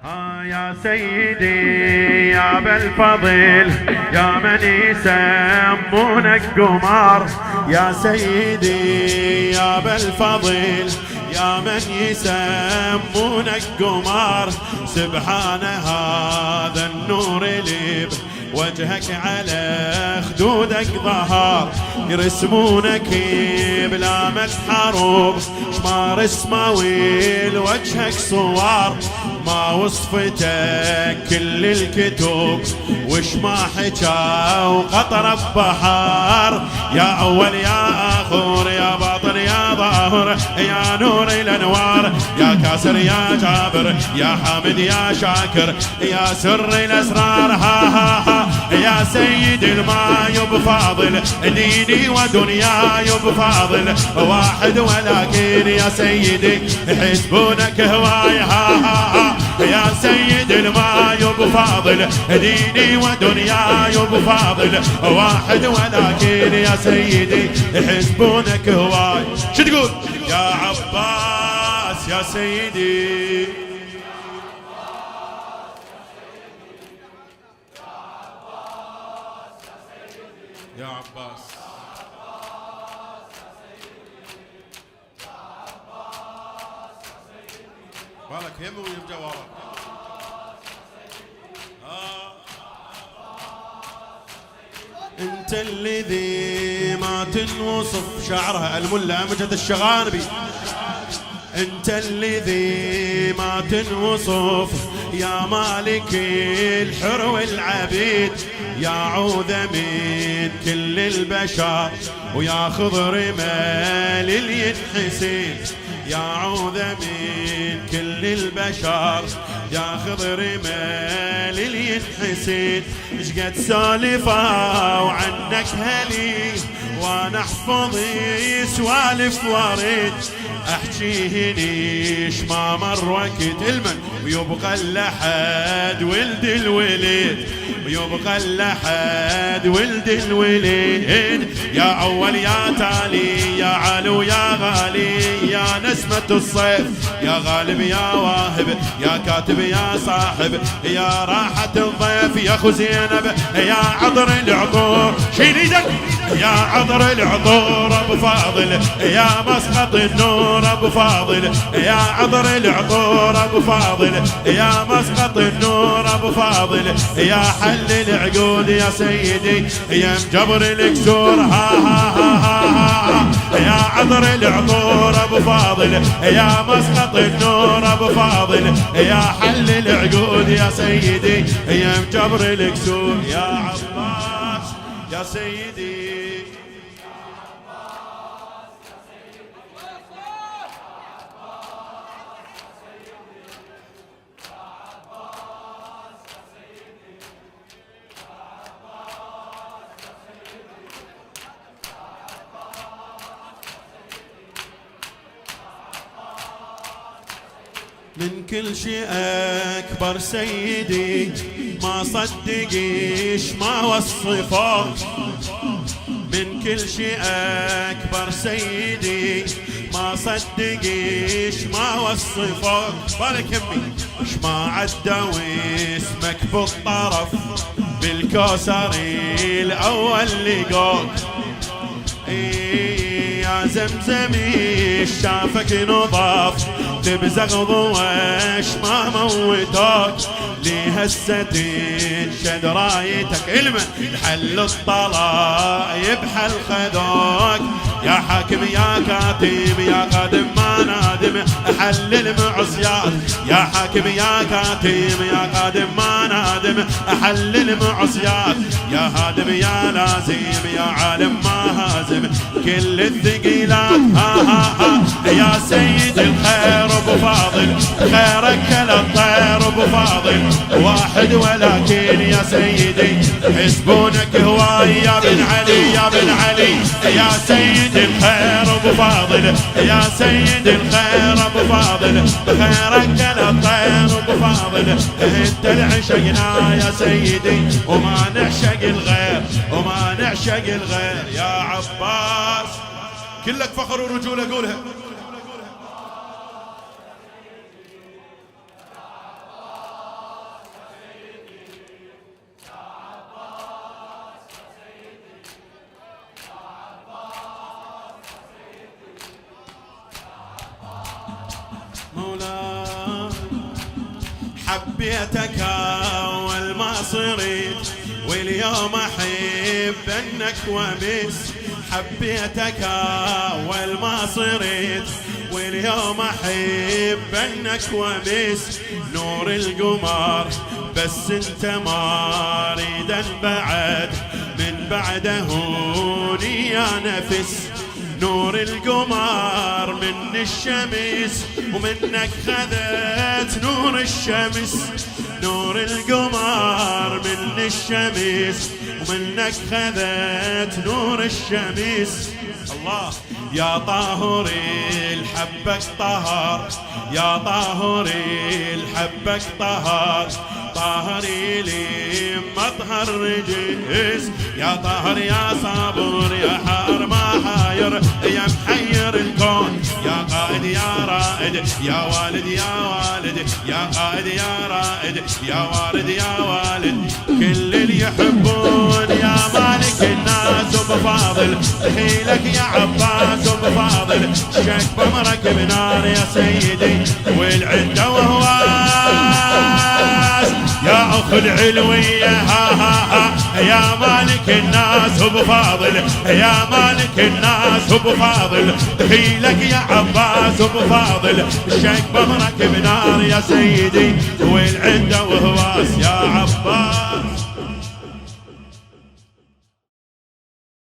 يا سيدي يا ابا الفضل يا من يسمونك قمر، يا سيدي يا ابا الفضل يا من يسمونك قمر، سبحان هذا النور اللي وجهك على خدودك ظهر، يرسمونك بلام الحروب ما رسماويل وجهك صور، ما وصفتك كل الكتب وش ما حكى وقطر ببحر، يا اول يا اخر يا باطن يا ظاهر يا نور الانوار، يا كاسر يا جابر يا حامد يا شاكر يا سر الاسرار، ها يا سيد الماي بفاضل ديني ودنياي بفاضل واحد، ولكن يا سيدي يحسبونك هواي، ها يا سيد الماي بفاضل ديني ودنياي بفاضل واحد، ولكن يا سيدي يحسبونك هواي. شو تقول يا عباس يا سيدي؟ يا عباس بالك هم ويرجع وراك. انت الذي ما تنوصف، شعرها الملا امجد الشغانبي، انت الذي ما تنوصف يا مالك الحر والعبيد، يا عوذة من كل البشر ويا خضر مال ينحسين، يا عوذة من كل البشر يا خضر مال ينحسين، شقد سالفة وعنك هلي وانا احفظي سوالف وارد، احكيه ليش ما مر وقت المن ويبقى اللحد ولد الوليد، ويبقى اللحد ولد الوليد، يا اول يا تالي يا علو يا غالي يا نسمة الصيف، يا غالب يا واهب يا كاتب يا صاحب يا راحة الضيف، يا اخو زينب يا عطر العطور شيل ايدك، يا عطر العطور ابو فاضل يا مسقط النور ابو فاضل، يا عطر العطور ابو فاضل يا مسقط النور ابو فاضل، يا حل العقود يا سيدي يا مجبر الكسور، ها يا عطر العطور ابو فاضل يا مسقط النور ابو فاضل، يا حل العقود يا سيدي يا مجبر الكسور، يا عباس يا سيدي. من كل شيء أكبر سيدي ما صدقيش ما وصفك، من كل شيء أكبر سيدي ما صدقيش ما وصفك، بالك يمي اش ما عدى واسمك بالطرف بالكوثر الأول لقوك، يا زمزمي شافك نضاف تبزغ ضوش ما موتوك، لي هسه تنشد رايتك المن حل الطلايب حل خذوك، يا حاكم يا كاتب يا قادم ما نادم حل المعصيات، يا حاكم يا كاتب يا قادم ما نادم حل المعصيات، يا هادم يا لازم يا عالم ما هازم كل الثقيلات، ها يا سيد الخير ابو فاضل خيرك كالطير ابو فاضل واحد، ولكن يا سيدي حسبونك هواي يا بن علي يا بن علي، يا سيد الخير ابو فاضل يا سيد الخير ابو فاضل خيرك كالطير ابو فاضل، انت العشقنا يا سيدي وما نعشق الغير وما نعشق الغير، يا عباس كلك فخر ورجوله قولها. حبيتك أول ما صرت واليوم أحب أنك وبس. حبيتك أول ما صرت واليوم أحب أنك وبس. نور القمر بس انت ما اريد بعد من بعده هوني يا نفس. نور القمر من الشمس ومنك خذت نور الشمس. نور القمر من الشمس ومنك خذت نور الشمس. الله يا طاهري الحبك طهر، يا طاهري الحبك طهر. طاهري لي مطهر رجس، يا طاهر يا صابر يا حار ما حاير يا محير الكون. يا قائد يا رائد يا والد يا والد، يا قائد يا رائد يا والد يا والد. كل اللي يحبون يا مالك الناس وبفاضل، دخيلك يا عباس وبفاضل. شك بمرك بنار يا سيدي والعده وهواس. يا أخ العلوية ها ها ها يا مالك الناس وبفاضل، يا مالك الناس وبفاضل. دخيلك يا عباس وبفاضل. الشيك بمرك بنار يا سيدي والعنده وهواس. يا عباس